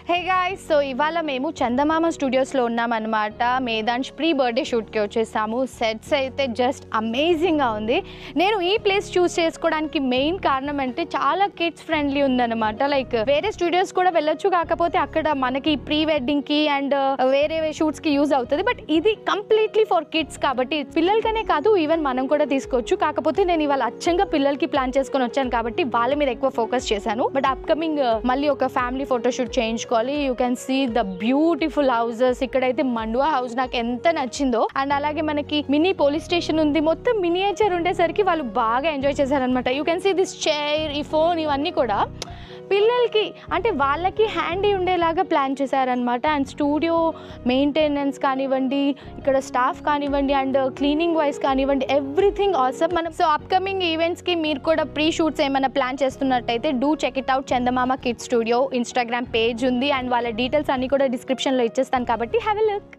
Hey guys, so ఇవాళ మేము చందమామ స్టూడియోస్లో ఉన్నామన్నమాట. మేదాంష్ pre birthday షూట్కి వచ్చేసాము. సెట్స్ అయితే జస్ట్ అమేజింగ్గా ఉంది. నేను ఈ ప్లేస్ చూస్ చేసుకోవడానికి మెయిన్ కారణం అంటే చాలా కిడ్స్ ఫ్రెండ్లీ ఉందన్నమాట. లైక్ వేరే స్టూడియోస్ కూడా వెళ్ళొచ్చు, కాకపోతే అక్కడ మనకి ప్రీ వెడ్డింగ్కి అండ్ వేరే షూట్స్కి యూజ్ అవుతుంది. బట్ ఇది కంప్లీట్లీ ఫర్ కిడ్స్ కాబట్టి పిల్లలకనే కాదు, ఈవెన్ మనం కూడా తీసుకోవచ్చు. కాకపోతే నేను ఇవాళ అచ్చంగా పిల్లలకి ప్లాన్ చేసుకొని వచ్చాను కాబట్టి వాళ్ళ మీద ఎక్కువ ఫోకస్ చేశాను. బట్ అప్కమింగ్ మళ్ళీ ఒక ఫ్యామిలీ ఫోటోషూట్ చేయించుకోవాలి. You can see the beautiful houses. ఇక్కడైతే మండువా హౌస్ నాకు ఎంత నచ్చిందో. అండ్ అలాగే మనకి మినీ పోలీస్ స్టేషన్ ఉంది. మొత్తం మినియేచర్ ఉండేసరికి వాళ్ళు బాగా ఎంజాయ్ చేశారనమాట. You can see this chair, ఈ ఫోన్, ఇవన్నీ కూడా పిల్లలకి అంటే వాళ్ళకి హ్యాండీ ఉండేలాగా ప్లాన్ చేశారనమాట. అండ్ స్టూడియో మెయింటెనెన్స్ కానివ్వండి, ఇక్కడ స్టాఫ్ కానివ్వండి, అండ్ క్లీనింగ్ వైజ్ కానివ్వండి, ఎవ్రీథింగ్ ఆసమ్. మనం సో అప్కమింగ్ ఈవెంట్స్కి మీరు కూడా ప్రీ షూట్స్ ఏమైనా ప్లాన్ చేస్తున్నట్టయితే do check it out. Chandamama kids studio Instagram page ఉంది అండ్ వాళ్ళ డీటెయిల్స్ అన్నీ కూడా డిస్క్రిప్షన్లో ఇచ్చేస్తాను కాబట్టి హ్యావ్ ఎ లుక్.